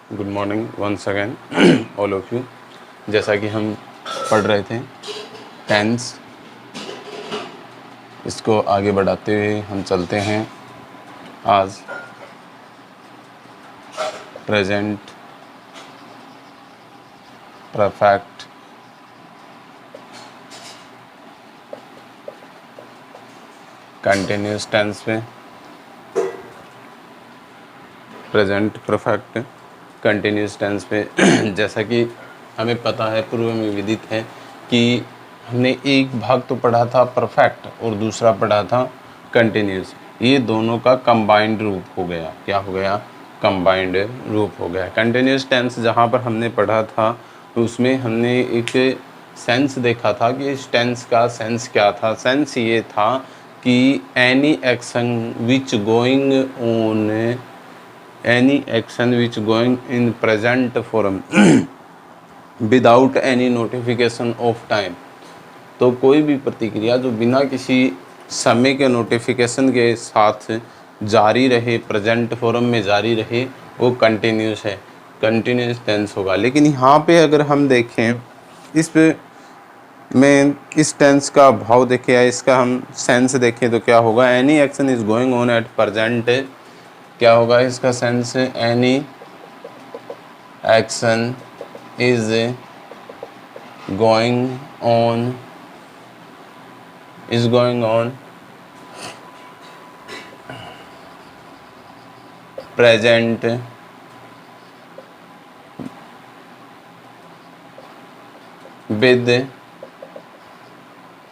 Good morning once again all of you. जैसा कि हम पढ़ रहे थे टेंस, इसको आगे बढ़ाते हुए हम चलते हैं आज प्रेजेंट परफेक्ट कंटिन्यूस टेंस पे। प्रेजेंट परफेक्ट कंटिन्यूस टेंस पे जैसा कि हमें पता है, पूर्व में विदित है कि हमने एक भाग तो पढ़ा था परफेक्ट और दूसरा पढ़ा था कंटिन्यूस। ये दोनों का कंबाइंड रूप हो गया। क्या हो गया? कंबाइंड रूप हो गया। कंटिन्यूस टेंस जहाँ पर हमने पढ़ा था उसमें हमने एक सेंस देखा था कि इस टेंस का सेंस क्या था। सेंस ये था कि any action which going on any action which going in present form without any notification of time। तो कोई भी प्रतिक्रिया जो बिना किसी समय के नोटिफिकेशन के साथ जारी रहे, प्रेजेंट फॉर्म में जारी रहे, वो कंटिन्यूस है, कंटिन्यूस टेंस होगा। लेकिन यहाँ पे अगर हम देखें, इस पे में इस टेंस का भाव देखें या इसका हम सेंस देखें तो क्या होगा? Any action is going on at present. क्या होगा इसका sense? Any action is going on present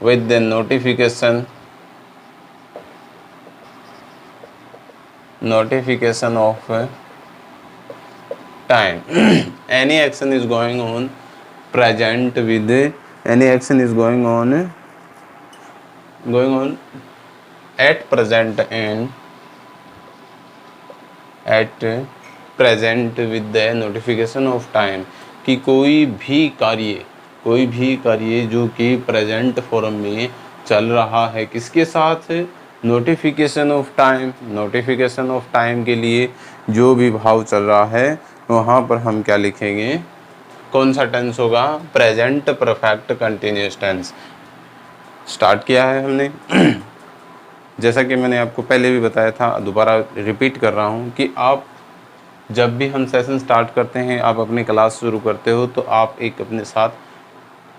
with the notification of time। any action is going on present with any action is going on at present and at present with the notification of time। कि कोई भी कार्य जो कि present form में चल रहा है, किसके साथ? Notification of time. Notification of time के लिए जो भी भाव चल रहा है वहाँ पर हम क्या लिखेंगे? कौन सा टेंस होगा? Present perfect continuous tense. Start किया है हमने जैसा कि मैंने आपको पहले भी बताया था, दोबारा रिपीट कर रहा हूँ कि आप जब भी हम सेशन स्टार्ट करते हैं, आप अपनी क्लास शुरू करते हो तो आप एक अपने साथ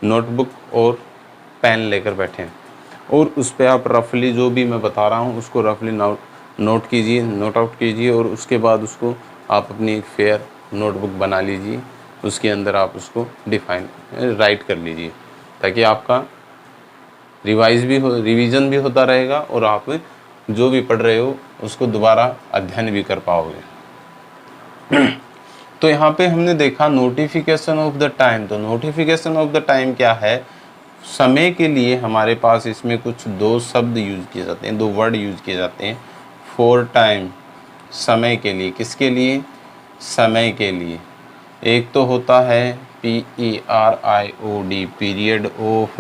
नोटबुक और पेन लेकर बैठें और उस पर आप रफली जो भी मैं बता रहा हूँ उसको रफली नोट कीजिए, नोट आउट कीजिए और उसके बाद उसको आप अपनी एक फेयर नोटबुक बना लीजिए। उसके अंदर आप उसको राइट कर लीजिए ताकि आपका रिवीजन भी होता रहेगा और आप जो भी पढ़ रहे हो उसको दोबारा अध्ययन भी कर पाओगे। तो यहाँ पे हमने देखा नोटिफिकेशन ऑफ द टाइम। तो नोटिफिकेशन ऑफ द टाइम क्या है? समय के लिए हमारे पास इसमें कुछ दो शब्द यूज किए जाते हैं, दो वर्ड यूज किए जाते हैं। फॉर टाइम, समय के लिए। किसके लिए? समय के लिए। एक तो होता है PERIOD, पीरियड ऑफ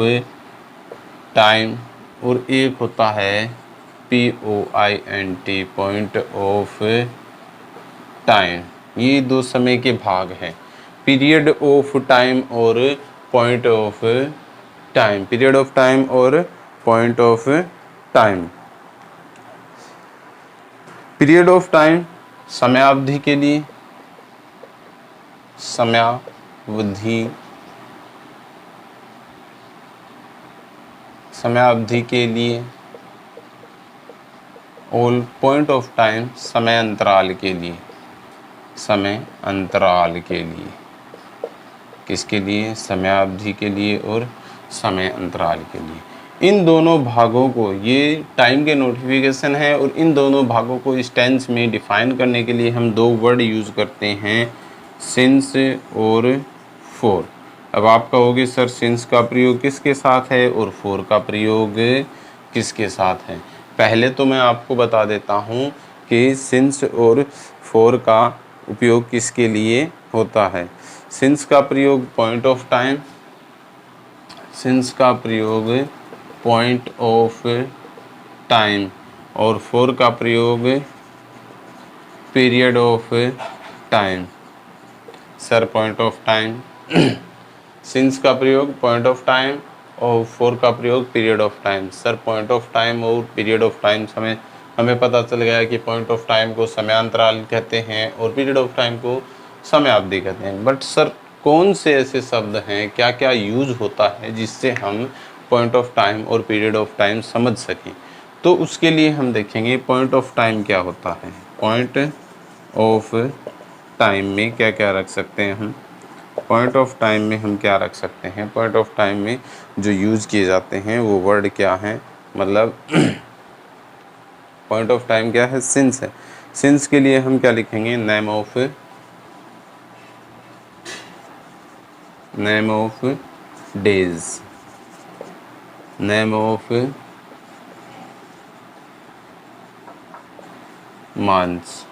टाइम, और एक होता है POINT, पॉइंट ऑफ टाइम। ये दो समय के भाग हैं, पीरियड ऑफ टाइम और point of time. Period of time और point of time. Period of time समयावधि के लिए, समयावधि के लिए, और पॉइंट ऑफ टाइम समय अंतराल के लिए। समय अंतराल के लिए। किसके लिए? समयावधि के लिए और समय अंतराल के लिए। इन दोनों भागों को, ये टाइम के नोटिफिकेशन है और इन दोनों भागों को इस टेंस में डिफाइन करने के लिए हम दो वर्ड यूज़ करते हैं, सिंस और फॉर। अब आप कहोगे सर सिंस का प्रयोग किसके साथ है और फॉर का प्रयोग किसके साथ है? पहले तो मैं आपको बता देता हूँ कि सिंस और फॉर का उपयोग किसके लिए होता है। सिंस का प्रयोग पॉइंट ऑफ टाइम, सिंस का प्रयोग पॉइंट ऑफ टाइम, और फॉर का प्रयोग period of time. Sir point of time, since का प्रयोग पॉइंट ऑफ टाइम और फॉर का प्रयोग period of time. Sir point of time और पीरियड ऑफ टाइम हमें पता चल गया कि पॉइंट ऑफ टाइम को समयांतराल कहते हैं और पीरियड ऑफ टाइम को समयावधि कहते हैं। बट सर कौन से ऐसे शब्द हैं, क्या क्या यूज होता है जिससे हम पॉइंट ऑफ टाइम और पीरियड ऑफ टाइम समझ सकें? तो उसके लिए हम देखेंगे पॉइंट ऑफ टाइम क्या होता है। पॉइंट ऑफ टाइम में क्या क्या रख सकते हैं हम? पॉइंट ऑफ टाइम में हम क्या रख सकते हैं? पॉइंट ऑफ टाइम में जो यूज़ किए जाते हैं वो वर्ड क्या हैं, मतलब पॉइंट ऑफ टाइम क्या है? सिंस है। सिंस के लिए हम क्या लिखेंगे? Name of days, name of months,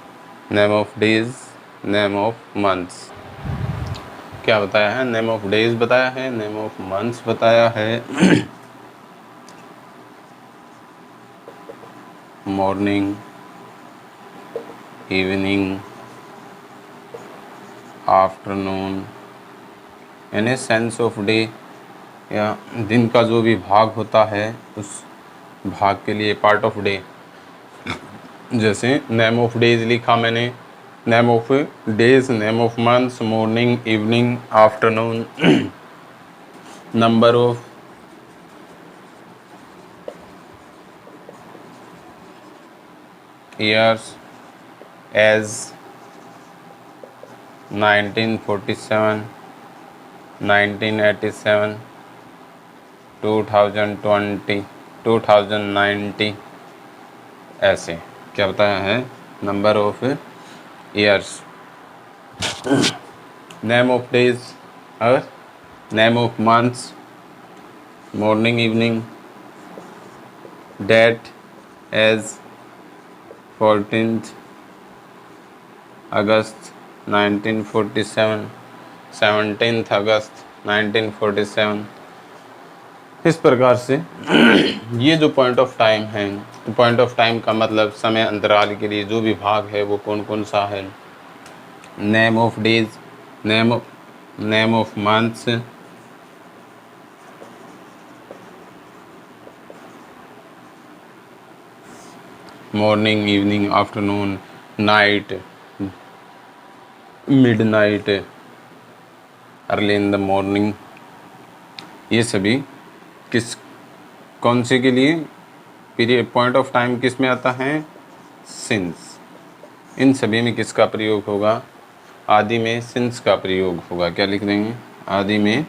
name of days, name of months. क्या बताया है? नेम ऑफ डेज बताया है, नेम ऑफ मंथ्स बताया है, मॉर्निंग, इवनिंग, आफ्टरनून, यानी सेंस ऑफ डे या दिन का जो भी भाग होता है उस भाग के लिए पार्ट ऑफ डे। जैसे नेम ऑफ डेज लिखा मैंने, name of days, name of months, morning, evening, afternoon, number of years as 1947, 1987, 2020, 2090, ऐसे क्या बताया है? Number of years, name of days और name of months, morning, evening, date as 14th अगस्त 1947, 17th अगस्त 1947। इस प्रकार से ये जो पॉइंट ऑफ टाइम है, तो पॉइंट ऑफ टाइम का मतलब समय अंतराल के लिए जो भी भाग है वो कौन कौन सा है? Name of days, name of months, morning, evening, afternoon, night, midnight, early in the morning. ये सभी कौन से के लिए? पीरियड, पॉइंट ऑफ टाइम किस में आता है? सिंस। इन सभी में किसका प्रयोग होगा? आदि में सिंस का प्रयोग होगा। क्या लिख देंगे? आदि में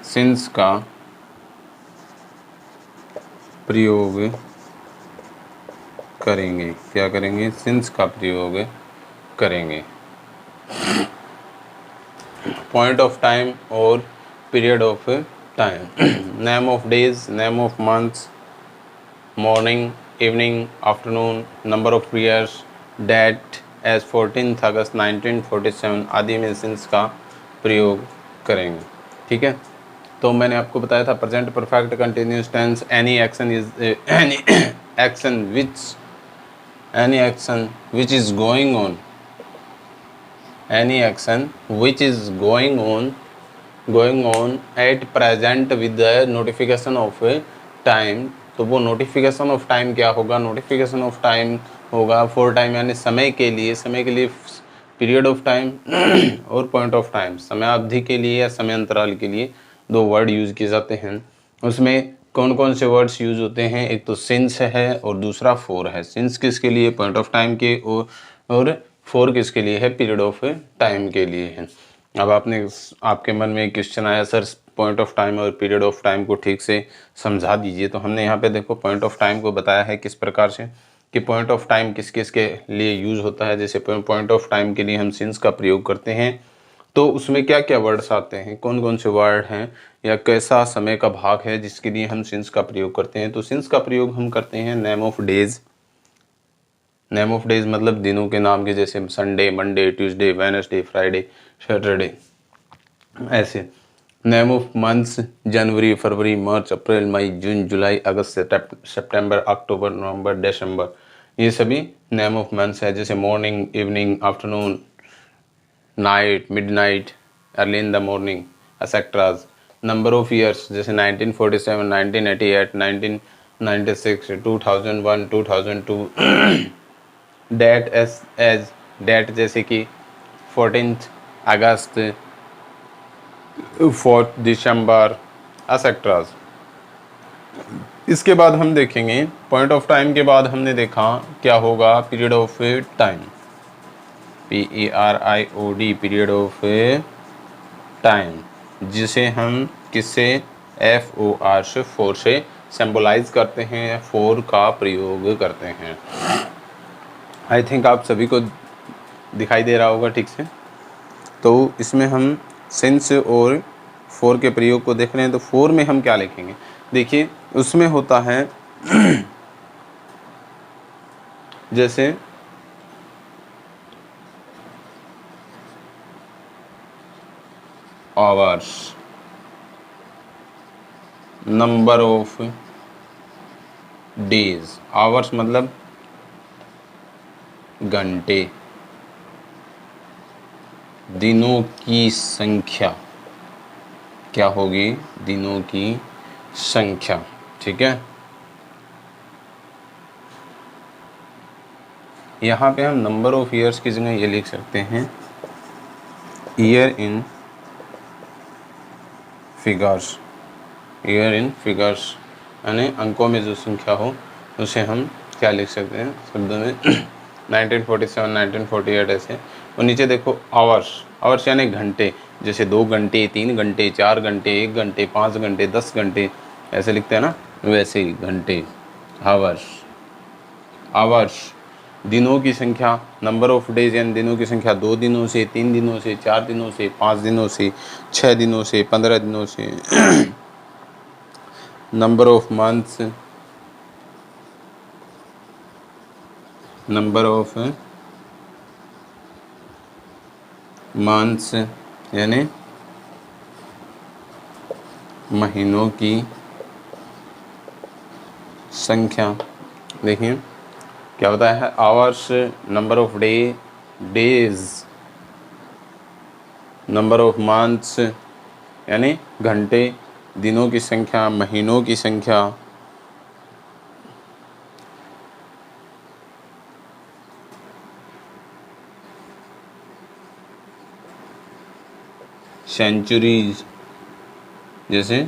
सिंस का प्रयोग करेंगे। क्या करेंगे? सिंस का प्रयोग करेंगे। पॉइंट ऑफ टाइम और period of time, name of days, name of months, morning, evening, afternoon, number of years, date as 14th अगस्त 1947 आदि में सिंस का प्रयोग करेंगे। ठीक है, तो मैंने आपको बताया था present perfect continuous tense, any action which is going on, any action which is going on at present with the notification of time। तो वो नोटिफिकेशन ऑफ टाइम क्या होगा? नोटिफिकेशन ऑफ टाइम होगा फॉर टाइम, यानी समय के लिए period of time और पॉइंट ऑफ टाइम, समयावधि के लिए या समय अंतराल के लिए दो वर्ड यूज़ किए जाते हैं। उसमें कौन कौन से वर्ड्स यूज़ होते हैं? एक तो सिंस है और दूसरा फोर है। सिंस किसके लिए? पॉइंट ऑफ टाइम के, और फोर किसके लिए है? पीरियड ऑफ टाइम के लिए है। अब आपके मन में एक क्वेश्चन आया, सर पॉइंट ऑफ टाइम और पीरियड ऑफ टाइम को ठीक से समझा दीजिए। तो हमने यहाँ पे देखो पॉइंट ऑफ टाइम को बताया है किस प्रकार से कि पॉइंट ऑफ टाइम किस किस के लिए यूज़ होता है। जैसे पॉइंट ऑफ टाइम के लिए हम सिंस का प्रयोग करते हैं, तो उसमें क्या क्या वर्ड्स आते हैं, कौन कौन से वर्ड हैं, या कैसा समय का भाग है जिसके लिए हम सिंस का प्रयोग करते हैं। तो सिंस का प्रयोग हम करते हैं name of days. Name of days मतलब दिनों के नाम के, जैसे Sunday, Monday, Tuesday, Wednesday, Friday, Saturday, ऐसे। नेम ऑफ मंथ्स, जनवरी, फरवरी, मार्च, अप्रैल, मई, जून, जुलाई, अगस्त, सितंबर, अक्टूबर, नवंबर, दिसंबर, ये सभी नेम ऑफ मंथ्स है, जैसे morning, evening, afternoon, night, midnight, early in the morning, etceteras. Number of years जैसे 1947, 1988, 1996, 2001, 2002। डेट एज डेट जैसे कि 14 अगस्त, 4 दिसंबर, एक्सेट्राज। इसके बाद हम देखेंगे पॉइंट ऑफ टाइम के बाद हमने देखा क्या होगा, period of time, PERIOD, period of time, जिसे हम किससे, FOR से, 4 से सिंबलाइज करते हैं, 4 का प्रयोग करते हैं। आई थिंक आप सभी को दिखाई दे रहा होगा ठीक से। तो इसमें हम सिंस और 4 के प्रयोग को देख रहे हैं। तो 4 में हम क्या लिखेंगे, देखिए उसमें होता है जैसे hours, number of days, hours मतलब घंटे, दिनों की संख्या क्या होगी, दिनों की संख्या, ठीक है। यहाँ पे हम नंबर ऑफ ईयर्स की जगह ये लिख सकते हैं year in figures, year in figures, यानी अंकों में जो संख्या हो उसे हम क्या लिख सकते हैं शब्दों में 1947, 1948 ऐसे। और नीचे देखो आवर्स, आवर्स यानी घंटे, जैसे 2 घंटे, 3 घंटे, 4 घंटे, 1 घंटे, 5 घंटे, 10 घंटे ऐसे लिखते हैं ना, वैसे ही घंटे, आवर्स। आवर्स दिनों की संख्या, नंबर ऑफ डेज यानी दिनों की संख्या 2 दिनों से, 3 दिनों से, 4 दिनों से, 5 दिनों से, 6 दिनों से, 15 दिनों से। Number of months, number of months यानी महीनों की संख्या। देखिए क्या होता है, hours, number of day, days, number of months यानी घंटे, दिनों की संख्या, महीनों की संख्या, सेंचुरीज जैसे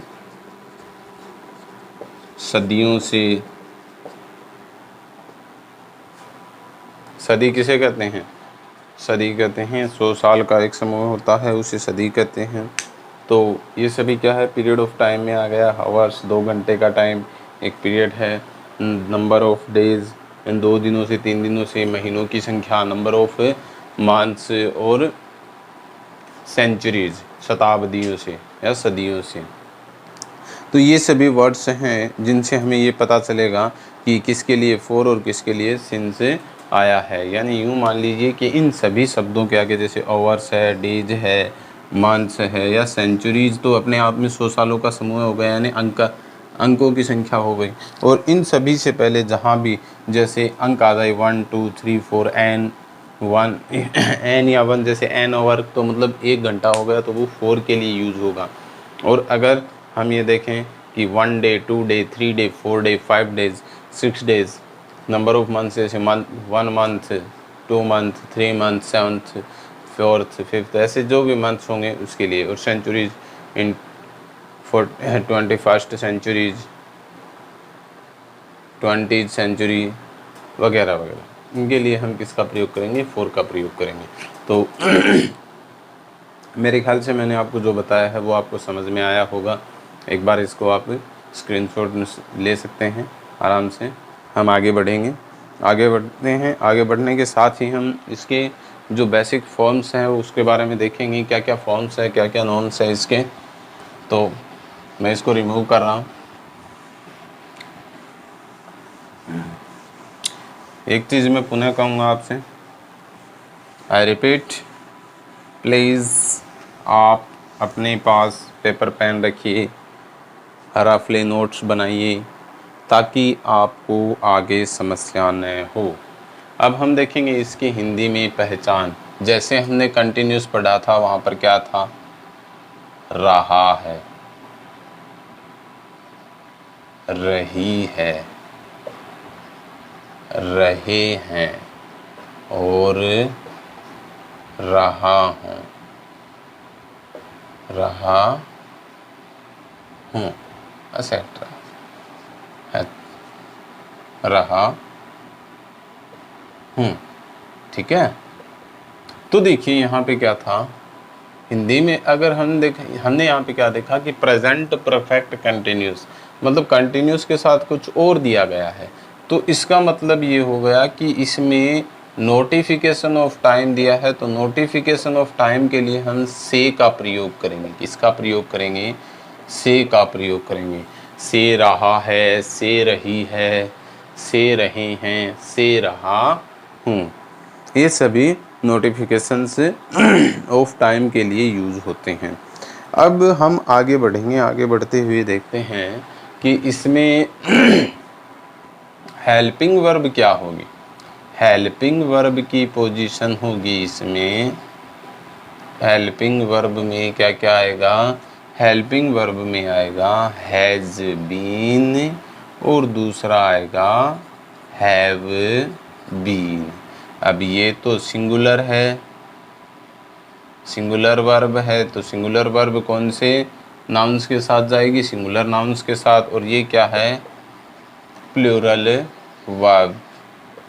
सदियों से, सदी किसे कहते हैं, सदी कहते हैं 100 साल का एक समूह होता है उसे सदी कहते हैं। तो ये सभी क्या है, पीरियड ऑफ टाइम में आ गया। आवर्स 2 घंटे का टाइम एक पीरियड है। नंबर ऑफ डेज इन 2 दिनों से 3 दिनों से, महीनों की संख्या, नंबर ऑफ मंथ्स और सेंचुरीज शताब्दियों से या सदियों से। तो ये सभी वर्ड्स हैं जिनसे हमें ये पता चलेगा कि किसके लिए 4 और किसके लिए सिंस आया है। यानी यूँ मान लीजिए कि इन सभी शब्दों के आगे जैसे आवर्स है, डेज है, मंथ्स है या सेंचुरीज तो अपने आप में 100 सालों का समूह हो गया, यानी अंकों की संख्या हो गई। और इन सभी से पहले जहाँ भी जैसे अंक आ जाए 1 2 3 4 n 1 n या 1 जैसे n ओवर तो मतलब 1 घंटा हो गया तो वो 4 के लिए यूज़ होगा। और अगर हम ये देखें कि 1 day, 2 day, 3 day, 4 day, 5 days, 6 days, number of months जैसे 1 month, 2 month, 3 month, 7th, 4th, 5th ऐसे जो भी मंथ्स होंगे उसके लिए। और सेंचुरीज इन 21st सेंचुरीज, 20th सेंचुरी वगैरह वगैरह, इनके लिए हम किसका प्रयोग करेंगे, 4 का प्रयोग करेंगे। तो मेरे ख्याल से मैंने आपको जो बताया है वो आपको समझ में आया होगा। एक बार इसको आप स्क्रीनशॉट ले सकते हैं आराम से। हम आगे बढ़ेंगे, आगे बढ़ते हैं। आगे बढ़ने के साथ ही हम इसके जो बेसिक फॉर्म्स हैं उसके बारे में देखेंगे, क्या क्या फॉर्म्स है, क्या क्या नॉन्स है इसके। तो मैं इसको रिमूव कर रहा हूँ। एक चीज़ मैं पुनः कहूँगा आपसे, आई रिपीट, प्लीज़ आप अपने पास पेपर पेन रखिए, रफली नोट्स बनाइए, ताकि आपको आगे समस्या न हो। अब हम देखेंगे इसकी हिंदी में पहचान। जैसे हमने कंटिन्यूस पढ़ा था, वहाँ पर क्या था? रहा है, रही है, रहे हैं और रहा हूँ, रहा हूँ, एक्सेट्रा है, रहा हूँ। ठीक है, तो देखिए यहाँ पे क्या था हिंदी में। अगर हमने यहाँ पे क्या देखा कि प्रेजेंट परफेक्ट कंटिन्यूस, मतलब कंटिन्यूस के साथ कुछ और दिया गया है। तो इसका मतलब ये हो गया कि इसमें नोटिफिकेशन ऑफ टाइम दिया है, तो नोटिफिकेशन ऑफ टाइम के लिए हम से का प्रयोग करेंगे। किसका प्रयोग करेंगे? से का प्रयोग करेंगे। से रहा है, से रही है, से रहे हैं, से रहा हूँ, ये सभी नोटिफिकेशंस ऑफ टाइम के लिए यूज़ होते हैं। अब हम आगे बढ़ेंगे। आगे बढ़ते हुए देखते हैं कि इसमें हेल्पिंग वर्ब क्या होगी। हेल्पिंग वर्ब की पोजीशन होगी इसमें, हेल्पिंग वर्ब में क्या क्या आएगा? हेल्पिंग वर्ब में आएगा हैज़ बीन और दूसरा आएगा हैव बीन। अब ये तो सिंगुलर है, सिंगुलर वर्ब है, तो सिंगुलर वर्ब कौन से नाउन्स के साथ जाएगी? सिंगुलर नाउन्स के साथ। और ये क्या है? Plural verb.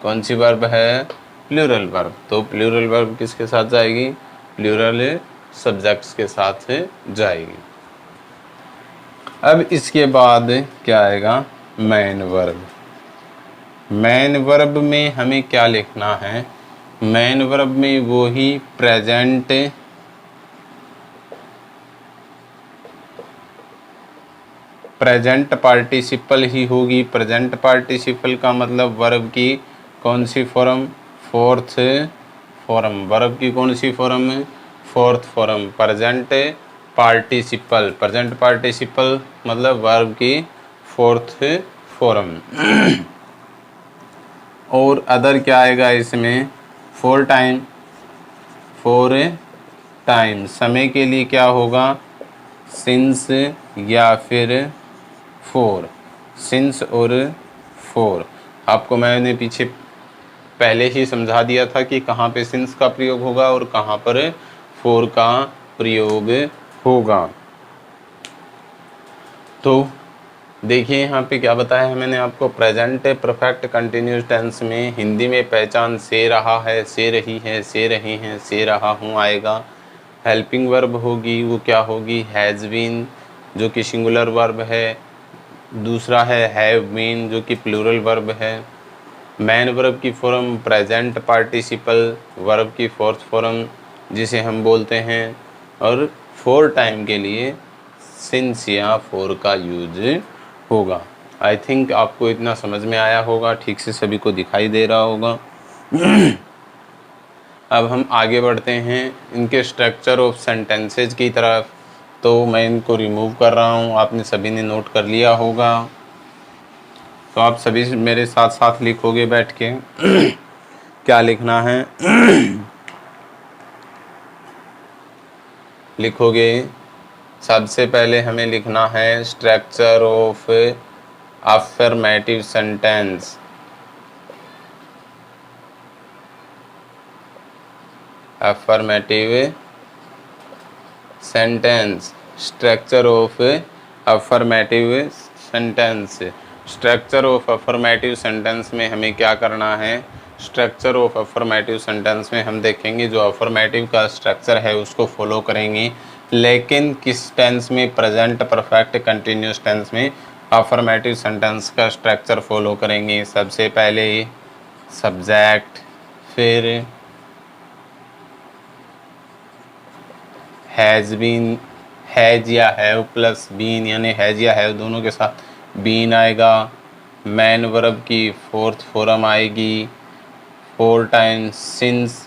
कौन सी वर्ब है? Plural verb. तो प्लूरल वर्ब किसके साथ जाएगी? प्लूरल सब्जेक्ट्स के साथ जाएगी। अब इसके बाद क्या आएगा? Main verb. मेन वर्ब में हमें क्या लिखना है? मेन वर्ब में वो ही प्रेजेंट पार्टिसिपल ही होगी। प्रेजेंट पार्टिसिपल का मतलब वर्ब की कौन सी फॉर्म? Fourth form. वर्ब की कौन सी फॉर्म है? Fourth form. Present participle, present participle मतलब वर्ब की फोर्थ फॉर्म। और अदर क्या आएगा इसमें? For time, for time. समय के लिए क्या होगा? सिंस या फिर फोर। सिंस और फोर। आपको मैंने पीछे पहले ही समझा दिया था कि कहाँ पे सिंस का प्रयोग होगा और कहाँ पर फोर का प्रयोग होगा। तो देखिए यहाँ पे क्या बताया है मैंने आपको। प्रेजेंट परफेक्ट कंटिन्यूस टेंस में हिंदी में पहचान से रहा है, से रही है, से रहे हैं, से रहा हूँ आएगा। हेल्पिंग वर्ब होगी, वो क्या होगी? हैज़ बीन, जो कि सिंगुलर वर्ब है। दूसरा है हैव बीन, जो कि प्लूरल वर्ब है। मैन वर्ब की फॉर्म प्रेजेंट पार्टिसिपल, वर्ब की फोर्थ फॉर्म जिसे हम बोलते हैं। और फोर टाइम के लिए सिंस या फोर का यूज होगा। आई थिंक आपको इतना समझ में आया होगा, ठीक से सभी को दिखाई दे रहा होगा। अब हम आगे बढ़ते हैं इनके स्ट्रक्चर ऑफ सेंटेंसेज की तरफ। तो मैं इनको रिमूव कर रहा हूँ, आपने सभी ने नोट कर लिया होगा। तो आप सभी मेरे साथ साथ लिखोगे बैठ के। क्या लिखना है? लिखोगे, सबसे पहले हमें लिखना है structure of affirmative sentence. Affirmative sentence, structure of affirmative sentence. Structure of affirmative sentence में हमें क्या करना है? स्ट्रक्चर ऑफ अफर्मेटिव सेंटेंस में हम देखेंगे जो अफर्मेटिव का स्ट्रक्चर है उसको फॉलो करेंगे, लेकिन किस टेंस में? प्रेजेंट परफेक्ट कंटिन्यूस टेंस में अफर्मेटिव सेंटेंस का स्ट्रक्चर फॉलो करेंगे। सबसे पहले सब्जेक्ट, फिर हैज़ बीन, हैज या हैव प्लस बीन, यानी हैज या हैव दोनों के साथ बीन आएगा। मैन वर्ब की फोर्थ फॉर्म आएगी, फोर टाइम्स सिंस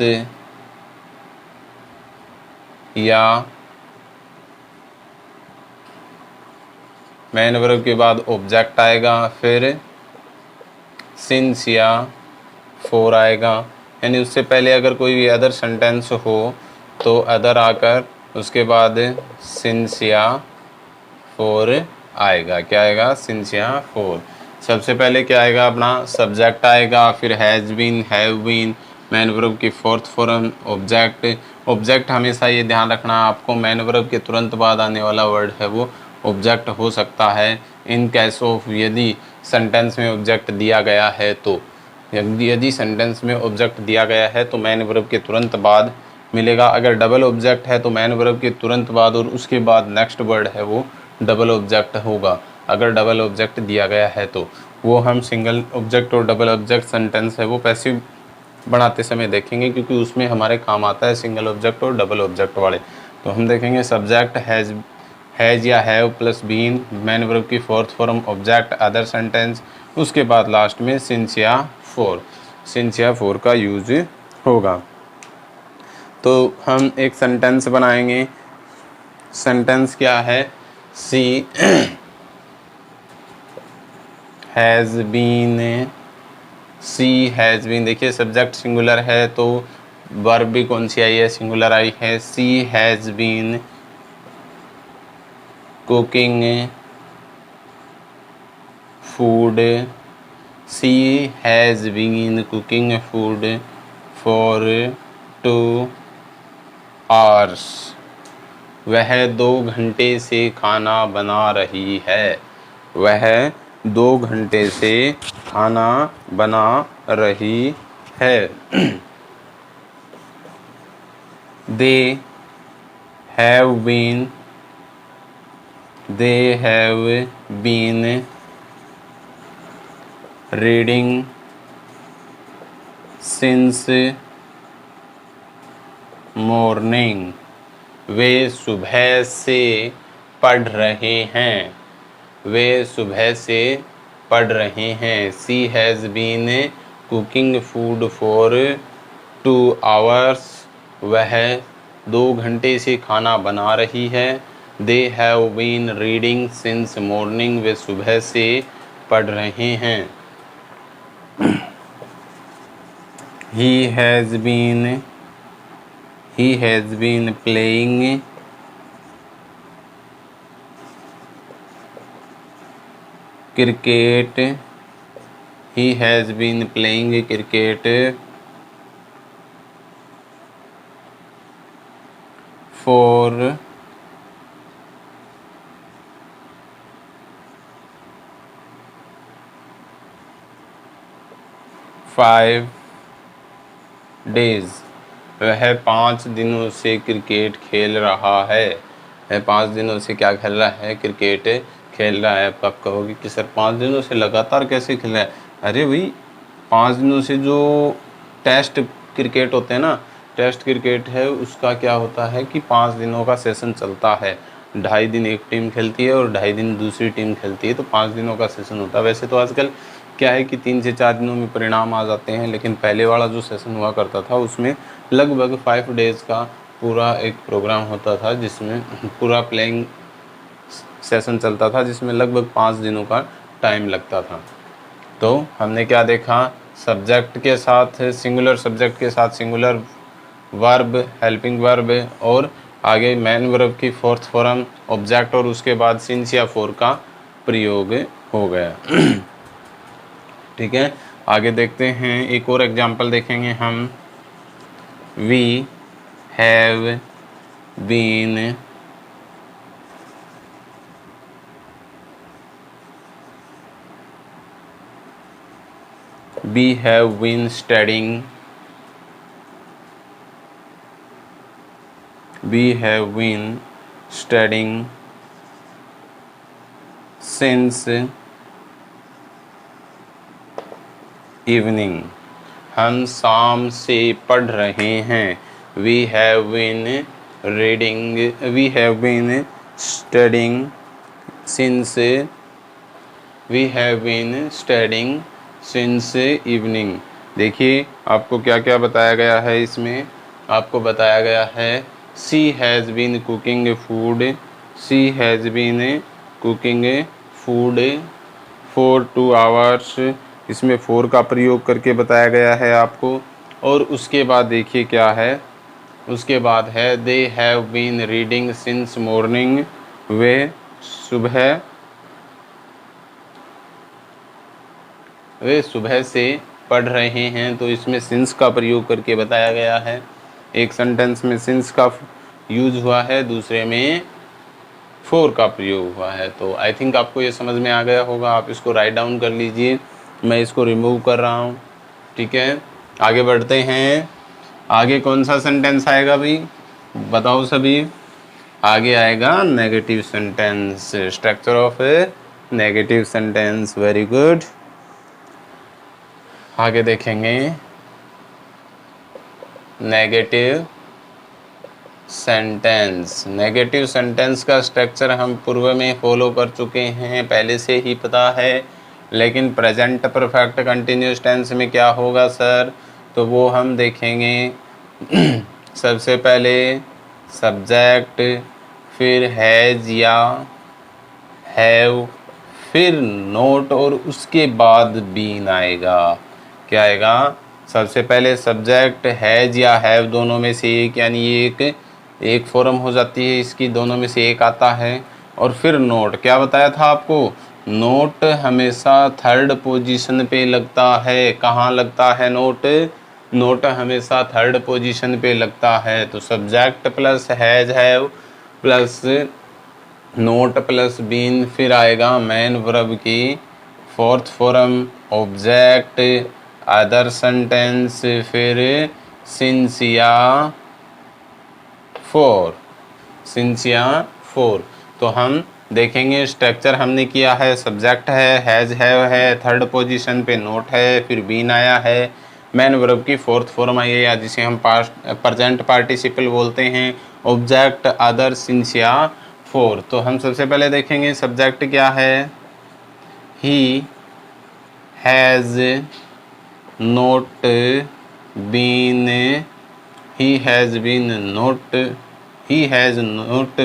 या मैन वर्ब के बाद ऑब्जेक्ट आएगा, फिर सिंस या फोर आएगा, यानी उससे पहले अगर कोई भी अदर सेंटेंस हो तो अदर आकर उसके बाद सिंस या फोर आएगा। क्या आएगा? सिंस या फोर। सबसे पहले क्या आएगा? अपना सब्जेक्ट आएगा, फिर has been, have been, main verb की फोर्थ फॉर्म ऑब्जेक्ट। ऑब्जेक्ट हमेशा ये ध्यान रखना आपको, मैन वर्ब के तुरंत बाद आने वाला वर्ड है वो ऑब्जेक्ट हो सकता है। इन केस ऑफ यदि सेंटेंस में ऑब्जेक्ट दिया गया है तो, यदि सेंटेंस में ऑब्जेक्ट दिया गया है तो मैन वर्ब के तुरंत बाद मिलेगा। अगर डबल ऑब्जेक्ट है तो मैन वर्ब के तुरंत बाद और उसके बाद नेक्स्ट वर्ड है वो डबल ऑब्जेक्ट होगा। अगर डबल ऑब्जेक्ट दिया गया है तो वो हम सिंगल ऑब्जेक्ट और डबल ऑब्जेक्ट सेंटेंस है वो पैसिव बनाते समय देखेंगे, क्योंकि उसमें हमारे काम आता है सिंगल ऑब्जेक्ट और डबल ऑब्जेक्ट वाले। तो हम देखेंगे सब्जेक्ट हैज़ या have plus been, main verb की fourth form object, other sentence, उसके बाद लास्ट में सिंस या फोर, सिंस या फोर का यूज होगा। तो हम एक सेंटेंस बनाएंगे। सेंटेंस क्या है? She has been, she has been, देखिए सब्जेक्ट सिंगुलर है तो वर्ब भी कौन सी आई है? सिंगुलर आई है। She has been cooking food, she has been cooking food for 2 hours, वह 2 घंटे से खाना बना रही है। वह 2 घंटे से खाना बना रही है। They have been reading since morning, वे सुबह से पढ़ रहे हैं। वे सुबह से पढ़ रहे हैं। She has been cooking food for 2 hours, वह 2 घंटे से खाना बना रही है। They have been reading since morning, वे सुबह से पढ़ रहे हैं। He has been playing cricket, he has been playing cricket for 5 days, वह 5 दिनों से क्रिकेट खेल रहा है। वह 5 दिनों से क्या खेल रहा है? क्रिकेट खेल रहा है। आप कहोगे कि सर 5 दिनों से लगातार कैसे खेल रहा है? अरे भाई 5 दिनों से जो टेस्ट क्रिकेट होते हैं ना, टेस्ट क्रिकेट है उसका क्या होता है कि 5 दिनों का सेशन चलता है। 2.5 दिन एक टीम खेलती है और 2.5 दिन दूसरी टीम खेलती है, तो 5 दिनों का सेशन होता है। वैसे तो आजकल क्या है कि 3 से 4 दिनों में परिणाम आ जाते हैं, लेकिन पहले वाला जो सेशन हुआ करता था उसमें लगभग 5 डेज़ का पूरा एक प्रोग्राम होता था, जिसमें पूरा प्लेइंग सेशन चलता था, जिसमें लगभग 5 दिनों का टाइम लगता था। तो हमने क्या देखा? सब्जेक्ट के साथ सिंगुलर, सब्जेक्ट के साथ सिंगुलर वर्ब, हेल्पिंग वर्ब, और आगे मैन वर्ब की फोर्थ फॉर्म ऑब्जेक्ट, और उसके बाद सिंस या फोर का प्रयोग हो गया। ठीक है, आगे देखते हैं, एक और एग्जांपल देखेंगे हम। We have been studying, we have been studying since evening, हम शाम से पढ़ रहे हैं। we have been studying since evening। देखिए आपको क्या क्या बताया गया है इसमें। आपको बताया गया है she has been cooking food food for 2 hours, इसमें फॉर का प्रयोग करके बताया गया है आपको। और उसके बाद देखिए क्या है, उसके बाद है they have been reading since morning, वे सुबह से पढ़ रहे हैं, तो इसमें सिंस का प्रयोग करके बताया गया है। एक सेंटेंस में सिंस का यूज हुआ है, दूसरे में फोर का प्रयोग हुआ है। तो आई थिंक आपको ये समझ में आ गया होगा। आप इसको राइट डाउन कर लीजिए, मैं इसको रिमूव कर रहा हूँ। ठीक है, आगे बढ़ते हैं। आगे कौन सा सेंटेंस आएगा भाई, बताओ सभी। आगे आएगा negative sentence, structure of negative sentence. Very good, आगे देखेंगे नेगेटिव सेंटेंस। नेगेटिव सेंटेंस का स्ट्रक्चर हम पूर्व में फॉलो कर चुके हैं, पहले से ही पता है। लेकिन प्रेजेंट परफेक्ट कंटिन्यूस टेंस में क्या होगा सर, तो वो हम देखेंगे। सबसे पहले सब्जेक्ट, फिर हैज़ या हैव, फिर नोट, और उसके बाद बीन आएगा। क्या आएगा, सबसे पहले सब्जेक्ट, हैज़ या हैव, दोनों में से एक, यानी ये एक फॉर्म हो जाती है इसकी, दोनों में से एक आता है। और फिर नोट, क्या बताया था आपको, नोट हमेशा थर्ड पोजीशन पे लगता है। कहाँ लगता है नोट, नोट हमेशा थर्ड पोजीशन पे लगता है। तो subject plus has have plus not plus been, फिर आएगा मेन वर्ब की fourth form object, other sentence, फिर सिंस या फोर, सिंस या फोर। तो हम देखेंगे स्ट्रक्चर हमने किया है, सब्जेक्ट है, हैज़ हैव है, थर्ड पोजीशन पे नोट है, फिर बीन आया है, मेन वर्ब की फोर्थ फॉर्म आई है, या जिसे हम पास्ट प्रेजेंट पार्टिसिपल बोलते हैं, ऑब्जेक्ट, अदर, सिंस या फोर। तो हम सबसे पहले देखेंगे सब्जेक्ट क्या है, he has not been, he has not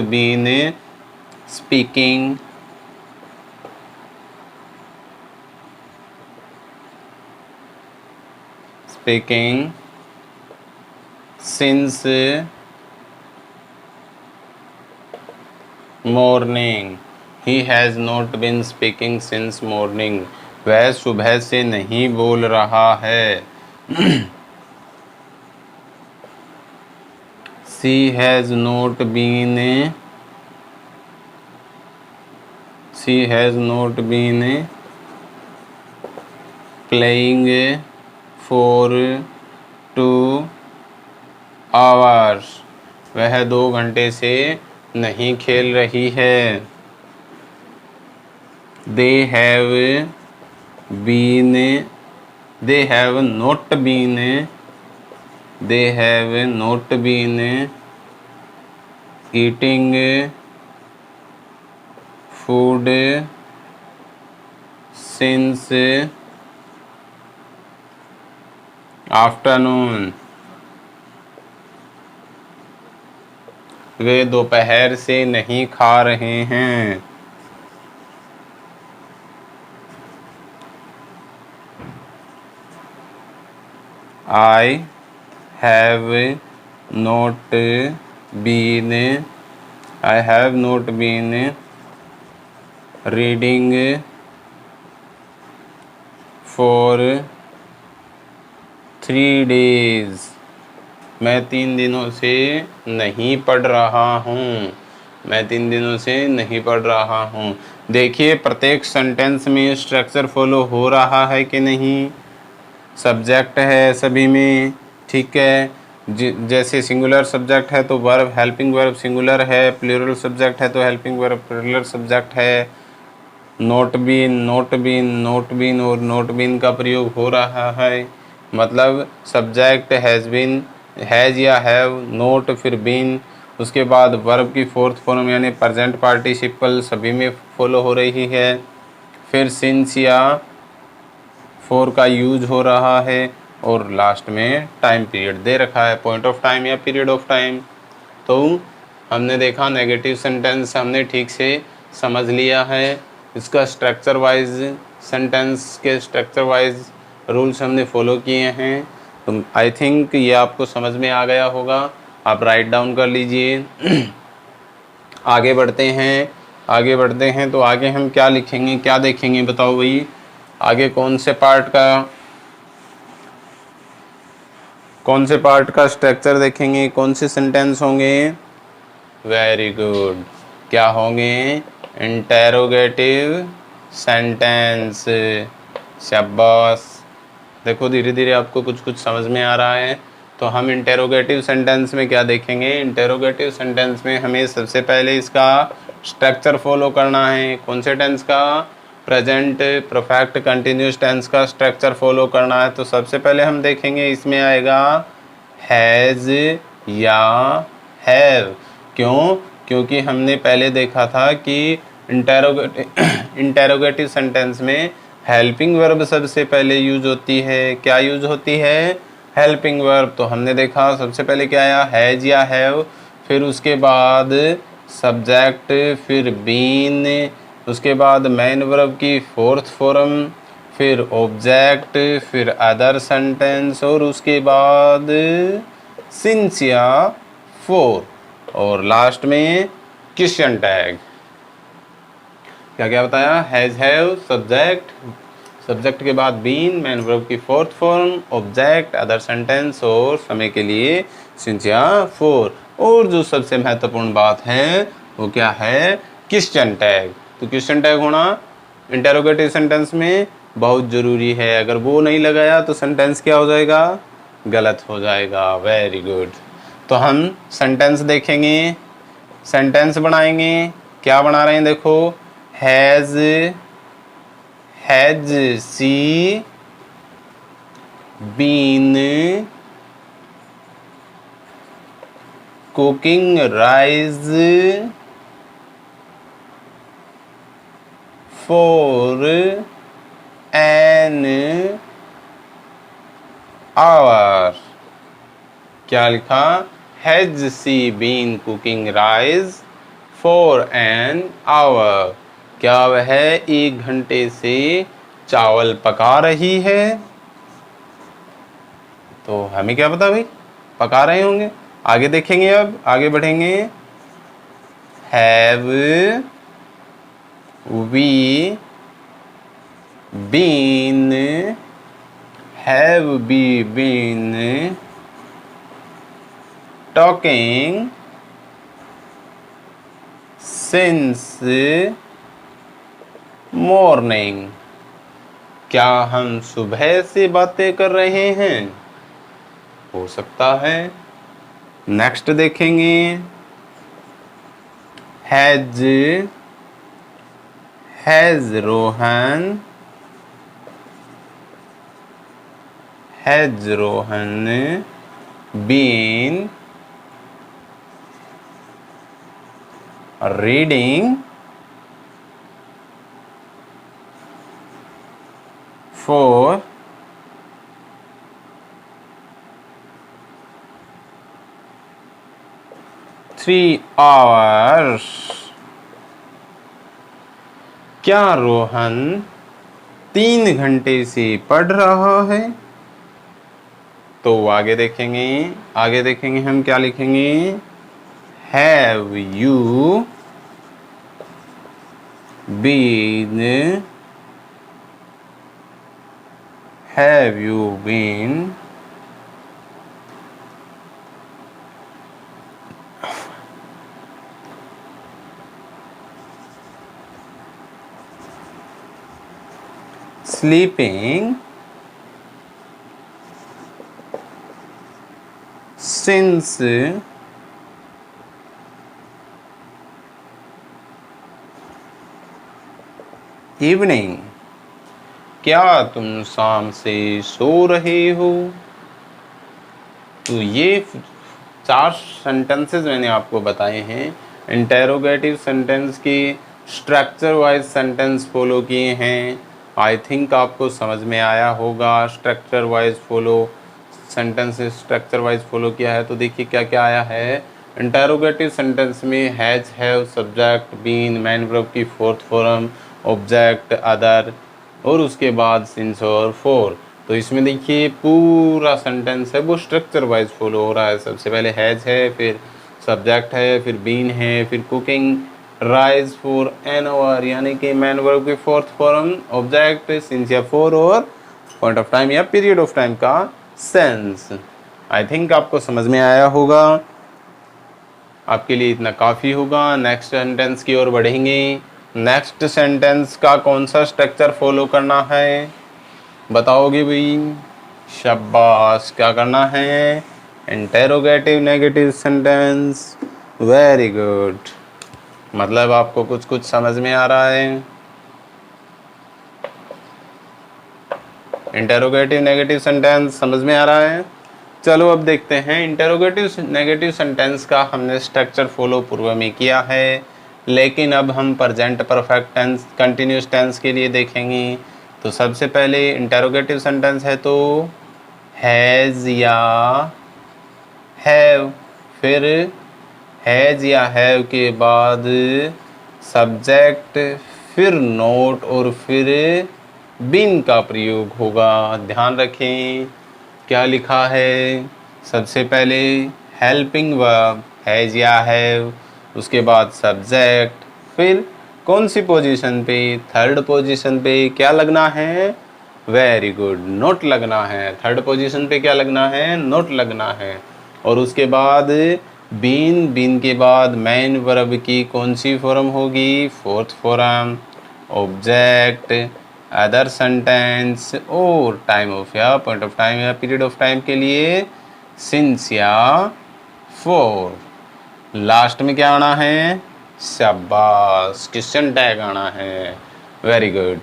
been speaking since morning, he has not been speaking since morning, वह सुबह से नहीं बोल रहा है। she has not been playing for 2 hours, वह 2 घंटे से नहीं खेल रही है। they have not been eating food since afternoon, वे दोपहर से नहीं खा रहे हैं। I have not been reading for 3 days, मैं 3 दिनों से नहीं पढ़ रहा हूँ। देखिए प्रत्येक सेंटेंस में स्ट्रक्चर फॉलो हो रहा है कि नहीं। सब्जेक्ट है सभी में, ठीक है। जैसे सिंगुलर सब्जेक्ट है तो वर्ब हेल्पिंग वर्ब सिंगुलर है, प्लूरल सब्जेक्ट है तो हेल्पिंग वर्ब प्लूरल सब्जेक्ट है। नोट बीन और नोट बीन का प्रयोग हो रहा है, मतलब सब्जेक्ट हैज़ या हैव, नोट, फिर बीन, उसके बाद वर्ब की फोर्थ फॉर्म यानी प्रेजेंट पार्टिसिपल सभी में फॉलो हो रही है। फिर सिंस या फोर का यूज हो रहा है, और लास्ट में टाइम पीरियड दे रखा है, पॉइंट ऑफ टाइम या पीरियड ऑफ टाइम। तो हमने देखा नेगेटिव सेंटेंस हमने ठीक से समझ लिया है। इसका स्ट्रक्चर वाइज, सेंटेंस के स्ट्रक्चर वाइज रूल्स हमने फॉलो किए हैं। तो आई थिंक ये आपको समझ में आ गया होगा। आप राइट डाउन कर लीजिए। आगे बढ़ते हैं, आगे बढ़ते हैं। तो आगे हम क्या लिखेंगे, क्या देखेंगे बताओ भाई। आगे कौन से पार्ट का स्ट्रक्चर देखेंगे, कौन से सेंटेंस होंगे। वेरी गुड, क्या होंगे, इंटेरोगेटिव सेंटेंस। शाबाश, देखो धीरे धीरे आपको कुछ कुछ समझ में आ रहा है। तो हम इंटेरोगेटिव सेंटेंस में क्या देखेंगे, इंटेरोगेटिव सेंटेंस में हमें सबसे पहले इसका स्ट्रक्चर फॉलो करना है। कौन से टेंस का, प्रेजेंट परफेक्ट कंटिन्यूस टेंस का स्ट्रक्चर फॉलो करना है। तो सबसे पहले हम देखेंगे इसमें आएगा हैज़ या हैव। क्यों, क्योंकि हमने पहले देखा था कि इंटेरोगेटिव सेंटेंस में हेल्पिंग वर्ब सबसे पहले यूज होती है। क्या यूज होती है, हेल्पिंग वर्ब। तो हमने देखा सबसे पहले क्या आया, हैज या हैव, फिर उसके बाद सब्जेक्ट, फिर बीन, उसके बाद मेन वर्ब की फोर्थ फॉर्म, फिर ऑब्जेक्ट, फिर अदर सेंटेंस, और उसके बाद सिंस या फोर, और लास्ट में क्वेश्चन टैग। क्या क्या बताया, हैज हैव, सब्जेक्ट, सब्जेक्ट के बाद बीन, मेन वर्ब की fourth form, object, other sentence, और समय के लिए सिंस या फोर। और जो सबसे महत्वपूर्ण बात है वो क्या है, क्वेश्चन टैग। तो क्वेश्चन टैग होना इंटेरोगेटिव सेंटेंस में बहुत ज़रूरी है। अगर वो नहीं लगाया तो सेंटेंस क्या हो जाएगा, गलत हो जाएगा। Very good. तो हम सेंटेंस देखेंगे, सेंटेंस बनाएंगे। क्या बना रहे हैं देखो, has she been cooking rice for an hour. क्या लिखा, has she been cooking rice for an hour. क्या वह 1 घंटे से चावल पका रही है। तो हमें क्या पता भाई, पका रहे होंगे। आगे देखेंगे, अब आगे बढ़ेंगे। Have we been, have we been talking since morning. क्या हम सुबह से बातें कर रहे हैं, हो सकता है। नेक्स्ट देखेंगे, has Rohan been reading for 3 hours। क्या रोहन 3 घंटे से पढ़ रहा है। तो आगे देखेंगे, आगे देखेंगे हम क्या लिखेंगे, have you been, have you been sleeping since evening। क्या तुम शाम से सो रहे हो। तो ये 4 सेंटेंसेस मैंने आपको बताए हैं। इंटेरोगेटिव सेंटेंस की स्ट्रक्चर वाइज सेंटेंस फॉलो किए हैं। आई थिंक आपको समझ में आया होगा। Structure wise follow sentence structure wise follow किया है। तो देखिए क्या क्या आया है। इंटेरोगेटिव सेंटेंस में has have subject been main verb की फोर्थ फॉर्म ऑब्जेक्ट, अदर, और उसके बाद सिंस और फॉर। तो इसमें देखिए पूरा सेंटेंस है वो स्ट्रक्चर वाइज फॉलो हो रहा है। सबसे पहले हैज है, फिर सब्जेक्ट है, फिर बीन है, फिर cooking, rise for an our, यानी कि मैन वर्ब की फोर्थ फॉर्म, ऑब्जेक्ट, सिंस या फॉर, और पॉइंट ऑफ टाइम या पीरियड ऑफ टाइम का सेंस। आई थिंक आपको समझ में आया होगा, आपके लिए इतना काफ़ी होगा। नेक्स्ट सेंटेंस की ओर बढ़ेंगे। नेक्स्ट सेंटेंस का कौन सा स्ट्रक्चर फॉलो करना है बताओगे भाई? शाबाश, क्या करना है? Interrogative negative sentence. Very good, मतलब आपको कुछ कुछ समझ में आ रहा है। इंटेरोगेटिव नेगेटिव सेंटेंस समझ में आ रहा है। चलो अब देखते हैं। इंटेरोगेटिव नेगेटिव सेंटेंस का हमने स्ट्रक्चर फॉलो पूर्व में किया है, लेकिन अब हम present perfect tense continuous tense के लिए देखेंगे। तो सबसे पहले इंटेरोगेटिव सेंटेंस है तो हैज़ या हैव, फिर हैज़ या हैव के बाद सब्जेक्ट, फिर नोट, और फिर बीन का प्रयोग होगा। ध्यान रखें क्या लिखा है। सबसे पहले हेल्पिंग वर्ब हैज़ या हैव, उसके बाद सब्जेक्ट, फिर कौन सी पोजीशन पे? थर्ड पोजीशन पे क्या लगना है? वेरी गुड, नोट लगना है। थर्ड पोजीशन पे क्या लगना है? नोट लगना है। और उसके बाद बीन, बीन के बाद मेन वर्ब की कौन सी फॉर्म होगी? Fourth form, object, other sentence, और टाइम ऑफ या पॉइंट ऑफ टाइम या पीरियड ऑफ टाइम के लिए सिंस या फॉर। लास्ट में क्या आना है? शाबाश, क्वेश्चन टैग आना है। Very good.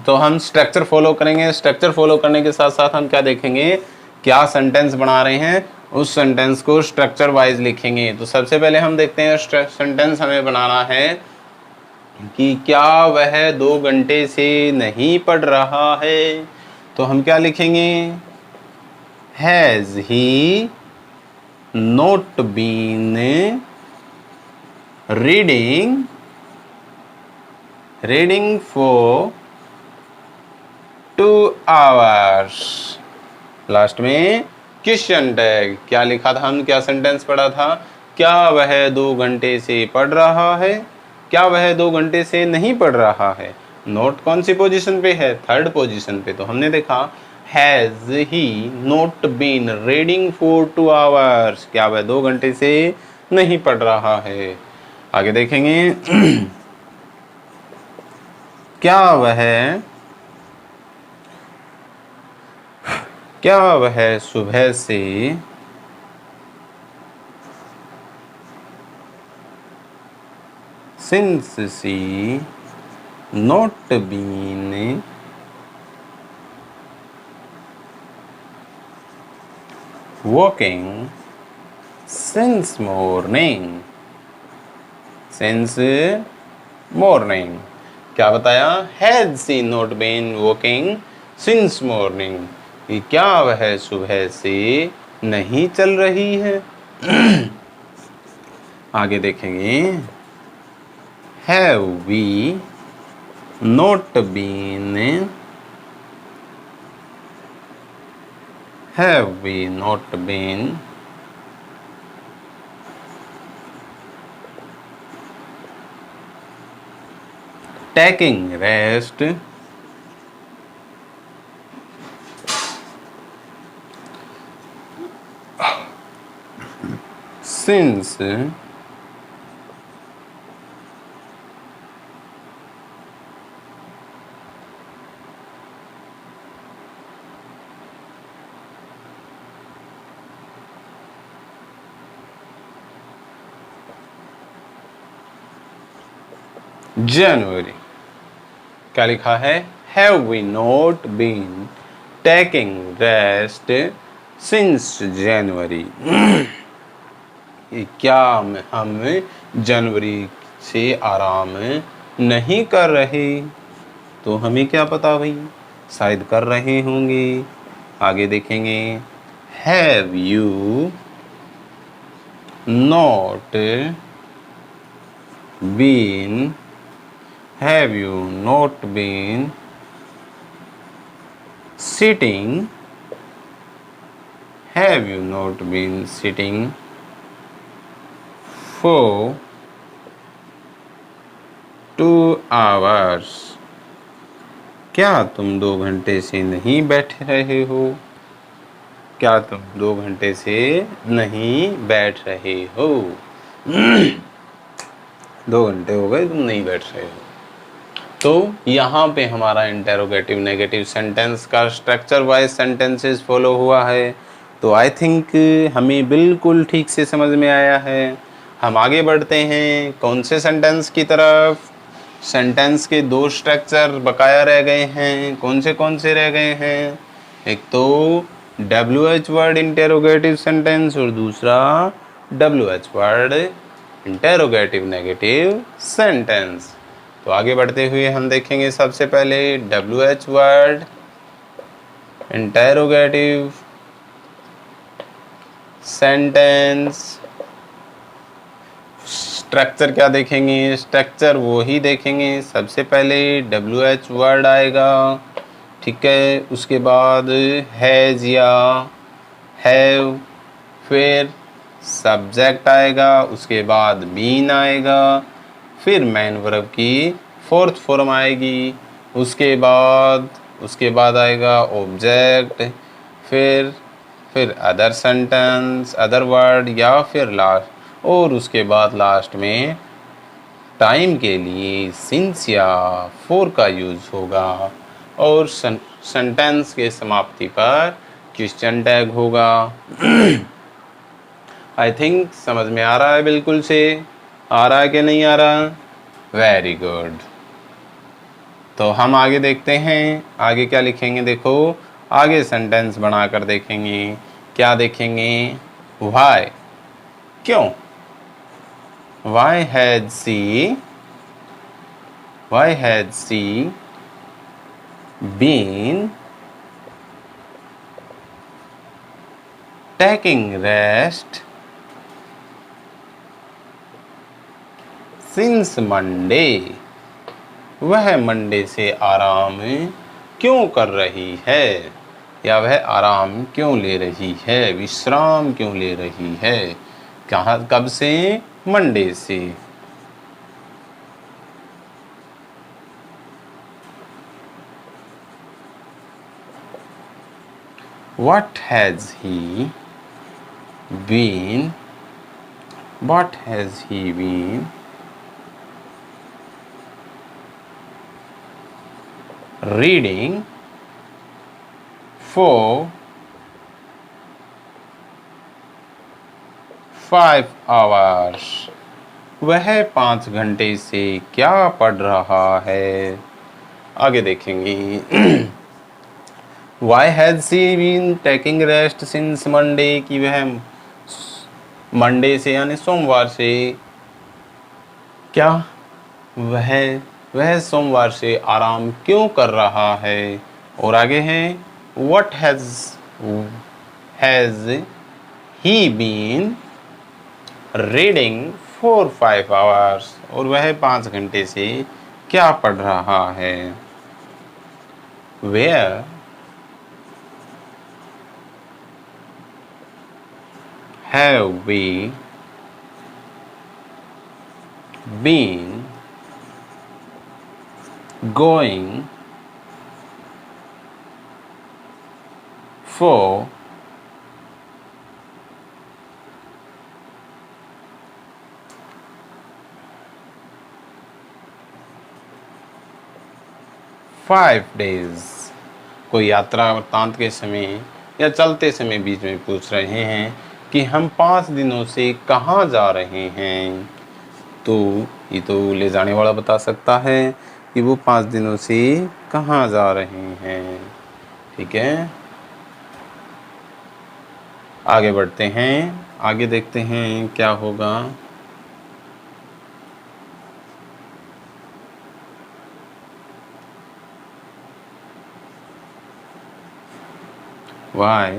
तो हम स्ट्रक्चर फॉलो करेंगे। स्ट्रक्चर फॉलो करने के साथ साथ हम क्या देखेंगे? क्या सेंटेंस बना रहे हैं उस सेंटेंस को स्ट्रक्चर वाइज लिखेंगे। तो सबसे पहले हम देखते हैं सेंटेंस हमें बनाना है कि क्या वह 2 घंटे से नहीं पढ़ रहा है। तो हम क्या लिखेंगे? Has he not been reading for 2 hours। Last में क्वेश्चन टैग। क्या लिखा था? हम क्या सेंटेंस पढ़ा था? क्या वह 2 घंटे से पढ़ रहा है? क्या वह 2 घंटे से नहीं पढ़ रहा है? नोट कौन सी पोजीशन पे है? थर्ड पोजीशन पे। तो हमने देखा has he not been reading for 2 hours, क्या वह 2 घंटे से नहीं पढ़ रहा है। आगे देखेंगे। क्या वह सुबह से since she not been walking since morning। क्या बताया? Has she not been walking since morning, क्या वह सुबह से नहीं चल रही है। आगे देखेंगे। Have we not been taking rest since January। क्या लिखा है? Have we not been taking rest since January। क्या हम जनवरी से आराम नहीं कर रहे? तो हमें क्या पता भाई, शायद कर रहे होंगे। आगे देखेंगे। Have you not been have you not been sitting, have you not been sitting for 2 hours, क्या तुम 2 घंटे से नहीं बैठ रहे हो, क्या तुम 2 घंटे से नहीं बैठ रहे हो। 2 घंटे हो गए तुम नहीं बैठ रहे हो। तो यहाँ पे हमारा इंटेरोगेटिव नेगेटिव सेंटेंस का स्ट्रक्चर वाइज सेंटेंसेस फॉलो हुआ है। तो आई थिंक हमें बिल्कुल ठीक से समझ में आया है। हम आगे बढ़ते हैं कौन से सेंटेंस की तरफ। सेंटेंस के 2 स्ट्रक्चर बकाया रह गए हैं। कौन से रह गए हैं? एक तो WH वर्ड इंटेरोगेटिव सेंटेंस और दूसरा WH word interrogative negative sentence. तो आगे बढ़ते हुए हम देखेंगे सबसे पहले WH word interrogative sentence. Structure क्या देखेंगे? स्ट्रक्चर वो ही देखेंगे। सबसे पहले WH वर्ड आएगा, ठीक है। उसके बाद हैज़ या हैव, फिर सब्जेक्ट आएगा, उसके बाद बीन आएगा, फिर मेन वर्ब की 4th फॉर्म आएगी, उसके बाद आएगा ऑब्जेक्ट, फिर अदर सेंटेंस, अदर वर्ड या फिर लास्ट, और उसके बाद लास्ट में टाइम के लिए सिंस या फॉर का यूज़ होगा, और सेंटेंस के समाप्ति पर क्वेश्चन टैग होगा। आई थिंक समझ में आ रहा है, बिल्कुल से आ रहा है कि नहीं आ रहा? Very good. तो हम आगे देखते हैं, आगे क्या लिखेंगे। देखो आगे सेंटेंस बनाकर देखेंगे। क्या देखेंगे? व्हाई, क्यों। Why had she been taking rest since Monday? वह मंडे से आराम क्यों कर रही है, या वह आराम क्यों ले रही है, विश्राम क्यों ले रही है। कहाँ, कब से? मंडे से। What has he been reading for 5 hours? वह 5 घंटे से क्या पढ़ रहा है। आगे देखेंगे। Why has she been taking rest since Monday? कि वह मंडे से यानी सोमवार से क्या वह सोमवार से आराम क्यों कर रहा है। और आगे है What has he been reading for 5 hours? और वह 5 घंटे से क्या पढ़ रहा है। Where have we been going for 5 days? कोई यात्रा वृत्तांत के समय या चलते समय बीच में पूछ रहे हैं कि हम 5 दिनों से कहाँ जा रहे हैं। तो ये तो ले जाने वाला बता सकता है कि वो 5 दिनों से कहाँ जा रहे हैं। ठीक है, आगे बढ़ते हैं, आगे देखते हैं क्या होगा। Why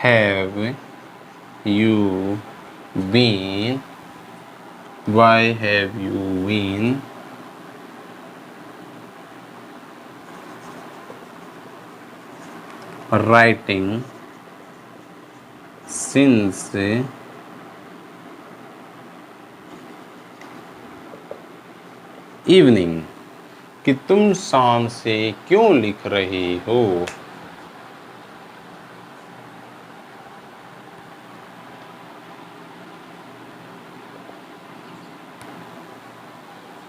have you been writing since evening, कि तुम शाम से क्यों लिख रही हो।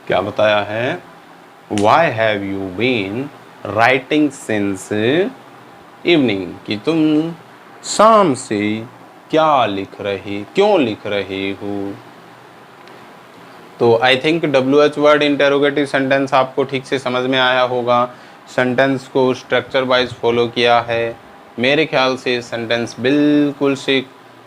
क्या बताया है? Why have you been writing since evening, कि तुम शाम से क्यों लिख रही हो। तो I think WH word interrogative sentence आपको ठीक से समझ में आया होगा। सेंटेंस को स्ट्रक्चर वाइज फॉलो किया है। मेरे ख्याल से सेंटेंस बिल्कुल से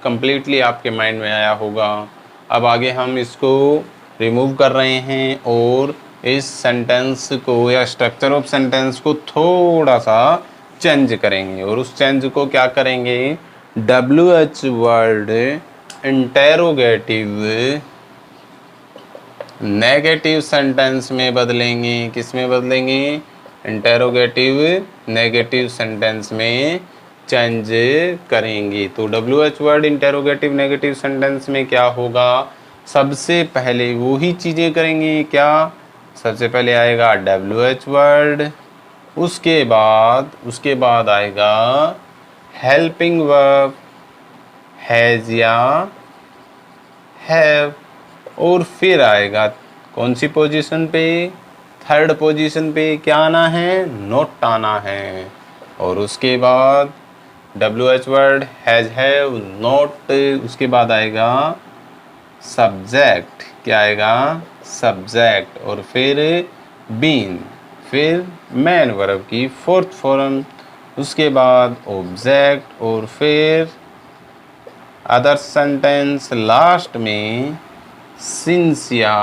कंप्लीटली आपके माइंड में आया होगा। अब आगे हम इसको रिमूव कर रहे हैं और इस सेंटेंस को या स्ट्रक्चर ऑफ सेंटेंस को थोड़ा सा चेंज करेंगे। और उस चेंज को क्या करेंगे? WH word interrogative negative sentence में बदलेंगे। किस में बदलेंगे? इंटेरोगेटिव नेगेटिव सेंटेंस में चेंज करेंगे। तो WH word interrogative negative sentence में क्या होगा? सबसे पहले वही चीज़ें करेंगे। क्या? सबसे पहले आएगा WH वर्ड, उसके बाद आएगा हेल्पिंग वर्ब हैज़ या हैव, और फिर आएगा कौन सी पोजीशन पे? थर्ड पोजीशन पे क्या आना है? नॉट आना है। और उसके बाद WH word has have not, उसके बाद आएगा सब्जेक्ट। क्या आएगा? सब्जेक्ट। और फिर बीन, फिर मेन वर्ब की फोर्थ फॉर्म, उसके बाद ऑब्जेक्ट, और फिर अदर सेंटेंस लास्ट में सिंस या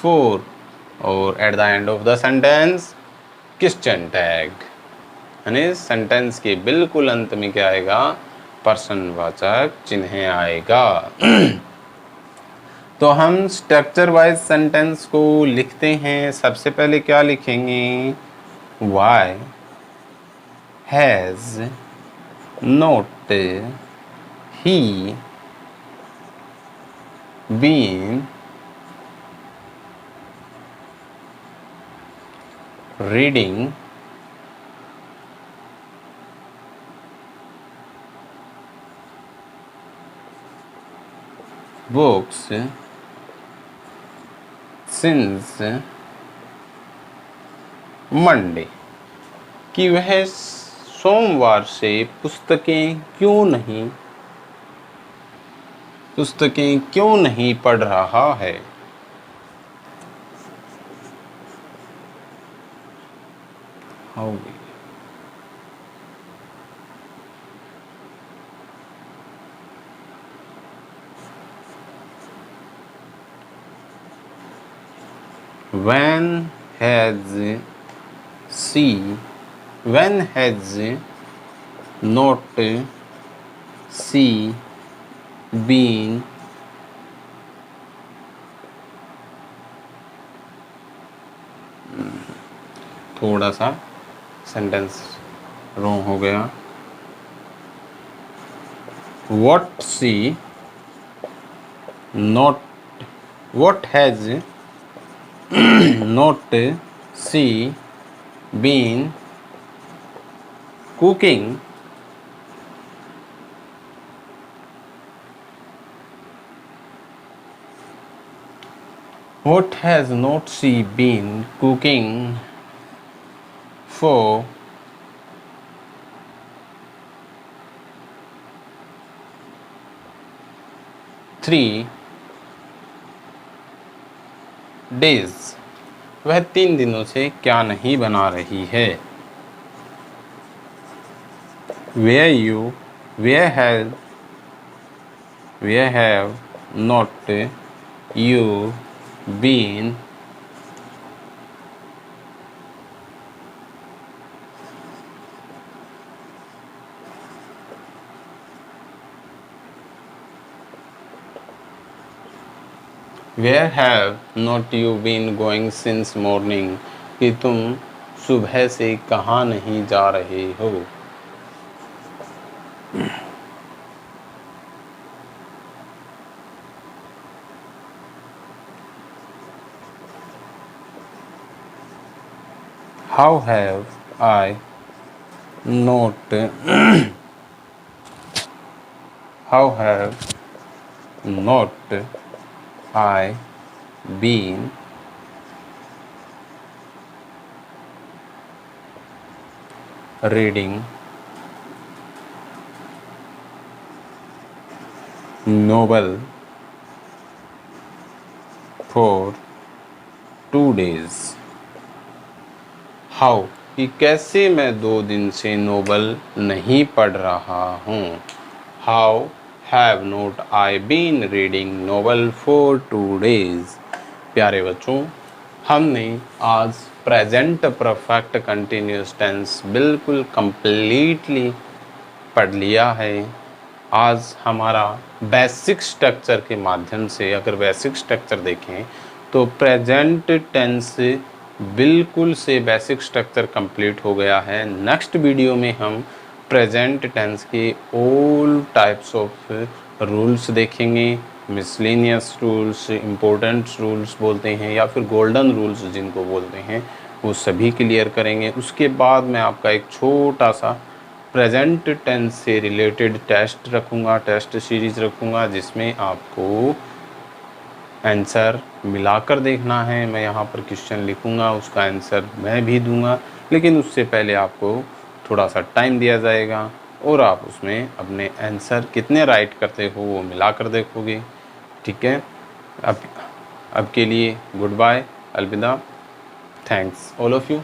फोर, और at the end of the sentence question tag, यानी सेंटेंस के बिल्कुल अंत में क्या आएगा? प्रश्नवाचक चिन्ह आएगा। तो हम स्ट्रक्चर वाइज सेंटेंस को लिखते हैं। सबसे पहले क्या लिखेंगे? Why has not he been reading books since Monday, कि वह सोमवार से पुस्तकें क्यों नहीं पढ़ रहा है। When has not she been थोड़ा सा सेंटेंस रॉन्ग हो गया। what has not she been cooking what has not she been cooking for 3 days, वह 3 दिनों से क्या नहीं बना रही है। where have not you been Where have not you been going since morning, कि तुम सुबह से कहाँ नहीं जा रहे हो। How have I not how have not I been reading novel for 2 days। How कि कैसे मैं 2 दिन से नोवेल नहीं पढ़ रहा हूँ। How have not I been reading novel for 2 days। प्यारे बच्चों, हमने आज प्रेजेंट परफेक्ट कंटिन्यूस टेंस बिल्कुल कंप्लीटली पढ़ लिया है। आज हमारा बेसिक स्ट्रक्चर के माध्यम से अगर बेसिक स्ट्रक्चर देखें तो प्रेजेंट टेंस बिल्कुल से बेसिक स्ट्रक्चर कंप्लीट हो गया है। नेक्स्ट वीडियो में हम प्रेजेंट टेंस के ऑल टाइप्स ऑफ रूल्स देखेंगे। मिसलेनियस रूल्स, इम्पोर्टेंट रूल्स बोलते हैं या फिर गोल्डन रूल्स जिनको बोलते हैं, वो सभी क्लियर करेंगे। उसके बाद मैं आपका एक छोटा सा प्रेजेंट टेंस से रिलेटेड टेस्ट रखूँगा, टेस्ट सीरीज रखूँगा, जिसमें आपको आंसर मिलाकर देखना है। मैं यहाँ पर क्वेश्चन लिखूँगा, उसका आंसर मैं भी दूँगा, लेकिन उससे पहले आपको थोड़ा सा टाइम दिया जाएगा और आप उसमें अपने आंसर कितने राइट करते हो वो मिलाकर देखोगे। ठीक है, अब के लिए गुड बाय, अलविदा, थैंक्स ऑल ऑफ यू।